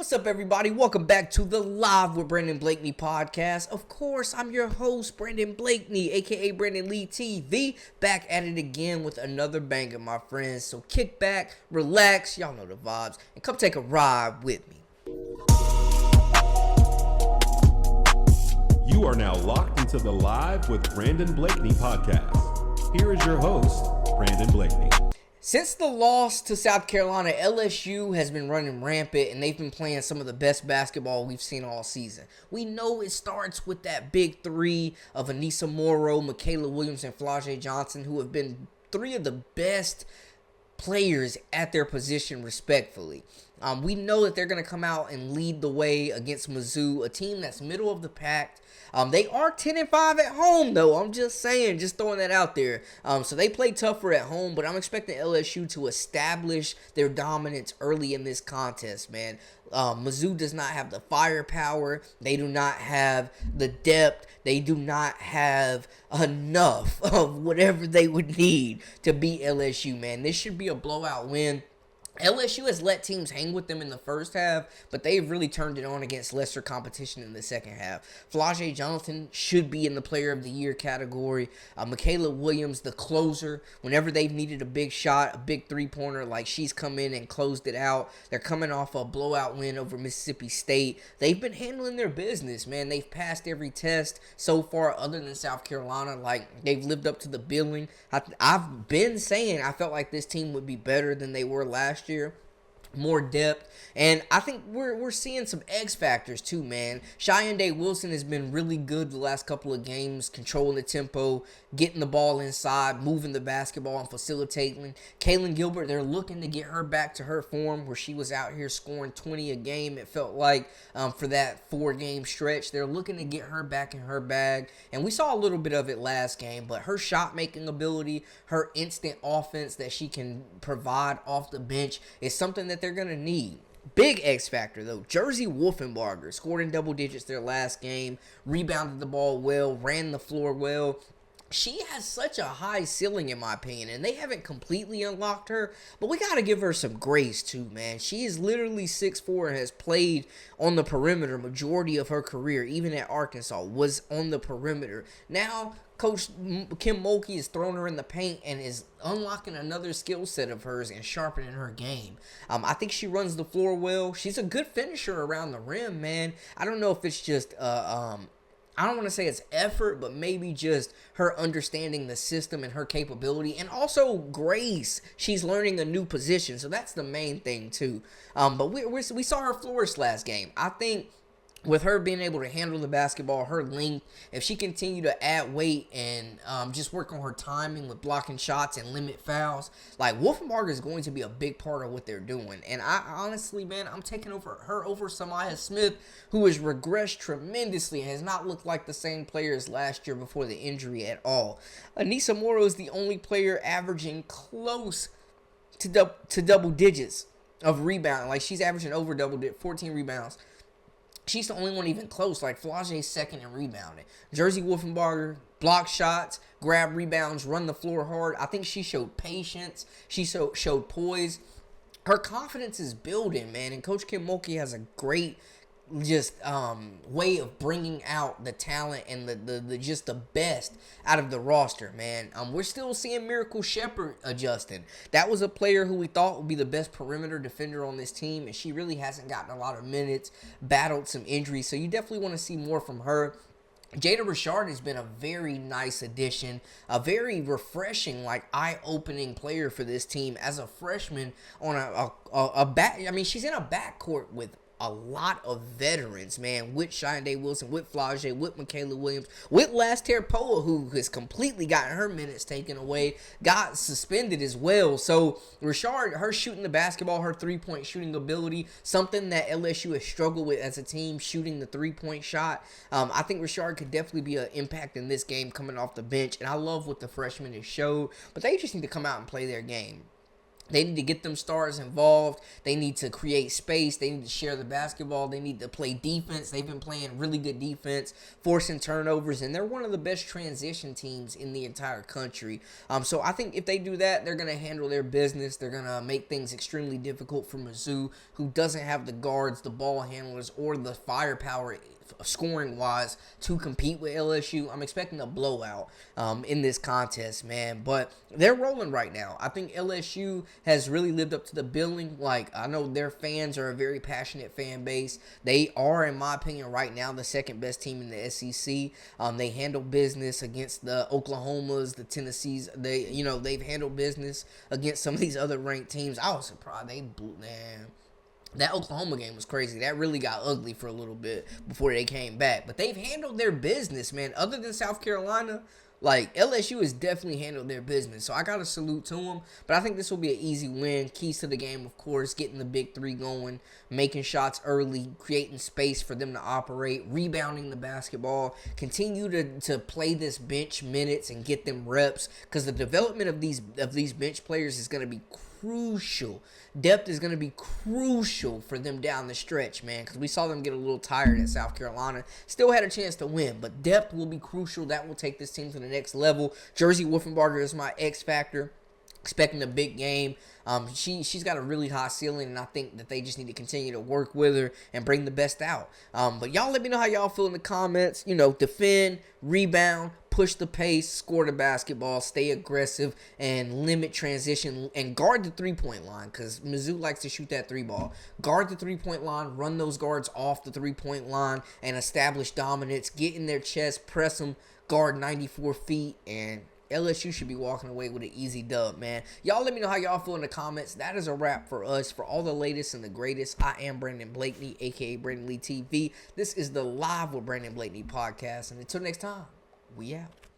What's up, everybody? Welcome back to the Live with Brandon Blakeney podcast. Of course, I'm your host, Brandon Blakeney, aka Brandon Lee TV, back at it again with another banger, my friends. So kick back, relax, y'all know the vibes, and come take a ride with me. You are now locked into the Live with Brandon Blakeney podcast. Here is your host, Brandon Blakeney. Since the loss to South Carolina, LSU has been running rampant, and they've been playing some of the best basketball we've seen all season. We know it starts with that big three of Anissa Morrow, Michaela Williams, and Flau'jae Johnson, who have been three of the best players at their position respectfully. We know that they're going to come out and lead the way against Mizzou, a team that's middle of the pack. They are 10-5 at home, though. I'm just saying, just throwing that out there. So they play tougher at home, but I'm expecting LSU to establish their dominance early in this contest, man. Mizzou does not have the firepower. They do not have the depth. They do not have enough of whatever they would need to beat LSU, man. This should be a blowout win. LSU has let teams hang with them in the first half, but they've really turned it on against lesser competition in the second half. Flau'jae Johnson should be in the Player of the Year category. Michaela Williams, the closer, whenever they've needed a big shot, a big three-pointer, like she's come in and closed it out. They're coming off a blowout win over Mississippi State. They've been handling their business, man. They've passed every test so far other than South Carolina. Like, they've lived up to the billing. I've been saying I felt like this team would be better than they were last year, more depth, and I think we're seeing some X factors too, man. Cheyenne Wilson has been really good the last couple of games, controlling the tempo, getting the ball inside, moving the basketball, and facilitating. Kaylin Gilbert, they're looking to get her back to her form where she was out here scoring 20 a game, it felt like, for that 4-game stretch. They're looking to get her back in her bag, and we saw a little bit of it last game, but her shot-making ability, her instant offense that she can provide off the bench is something that they're going to need. Big X factor, though. Jersey Wolfenbarger scored in double digits their last game, rebounded the ball well, ran the floor well. She has such a high ceiling, in my opinion, and they haven't completely unlocked her, but we got to give her some grace, too, man. She is literally 6'4" and has played on the perimeter majority of her career, even at Arkansas, was on the perimeter. Now, Coach Kim Mulkey is throwing her in the paint and is unlocking another skill set of hers and sharpening her game. I think she runs the floor well. She's a good finisher around the rim, man. I don't know if it's just I don't want to say it's effort, but maybe just her understanding the system and her capability, and also grace. She's learning a new position, so that's the main thing too. But we saw her flourish last game. I think with her being able to handle the basketball, her length, if she continue to add weight and just work on her timing with blocking shots and limit fouls, like Wolfenbarger is going to be a big part of what they're doing. And I honestly, man, I'm taking over her over Samaya Smith, who has regressed tremendously and has not looked like the same player as last year before the injury at all. Anissa Morrow is the only player averaging close to double digits of rebounding. Like, she's averaging over 14 rebounds. She's the only one even close. Like, Flau'jae's second in rebounding. Jersey Wolfenbarger, block shots, grab rebounds, run the floor hard. I think she showed patience. She showed poise. Her confidence is building, man. And Coach Kim Mulkey has a great way of bringing out the talent and the just the best out of the roster, man. We're still seeing Miracle Shepherd adjusting. That was a player who we thought would be the best perimeter defender on this team, and she really hasn't gotten a lot of minutes, battled some injuries, so you definitely want to see more from her. Jada Richard has been a very nice addition, a very refreshing, like eye-opening player for this team as a freshman on a back. I mean, she's in a backcourt with a lot of veterans, man, with Cheyenne Wilson, with Flau'jae, with Michaela Williams, with Laster Poa, who has completely gotten her minutes taken away, got suspended as well. So Richard, her shooting the basketball, her three-point shooting ability, something that LSU has struggled with as a team, shooting the three-point shot. I think Richard could definitely be an impact in this game coming off the bench, and I love what the freshman has showed, but they just need to come out and play their game. They need to get them stars involved. They need to create space. They need to share the basketball. They need to play defense. They've been playing really good defense, forcing turnovers, and they're one of the best transition teams in the entire country. So I think if they do that, they're going to handle their business. They're going to make things extremely difficult for Mizzou, who doesn't have the guards, the ball handlers, or the firepower scoring-wise to compete with LSU. I'm expecting a blowout in this contest, man. But they're rolling right now. I think LSU has really lived up to the billing. Like, I know their fans are a very passionate fan base. They are, in my opinion, right now the second best team in the SEC. They handle business against the Oklahomas, the Tennessees. They've handled business against some of these other ranked teams. I was surprised they blew, man. That Oklahoma game was crazy. That really got ugly for a little bit before they came back. But they've handled their business, man. Other than South Carolina, like, LSU has definitely handled their business. So I got to salute to them. But I think this will be an easy win. Keys to the game, of course, getting the big three going, making shots early, creating space for them to operate, rebounding the basketball, continue to play this bench minutes and get them reps. Because the development of these bench players is going to be crucial. Depth is going to be crucial for them down the stretch, man, because we saw them get a little tired at South Carolina. Still had a chance to win, but depth will be crucial. That will take this team to the next level. Jersey Wolfenbarger is my X factor. Expecting a big game. She's got a really high ceiling, and I think that they just need to continue to work with her and bring the best out. But y'all let me know how y'all feel in the comments. Defend, rebound, push the pace, score the basketball, stay aggressive, and limit transition, and guard the three-point line, because Mizzou likes to shoot that three ball. Guard the three-point line, run those guards off the three-point line, and establish dominance. Get in their chest, press them, guard 94 feet, and LSU should be walking away with an easy dub, man. Y'all let me know how y'all feel in the comments. That is a wrap for us. For all the latest and the greatest, I am Brandon Blakeney, a.k.a. Brandon Lee TV. This is the Live with Brandon Blakeney podcast. And until next time, we out.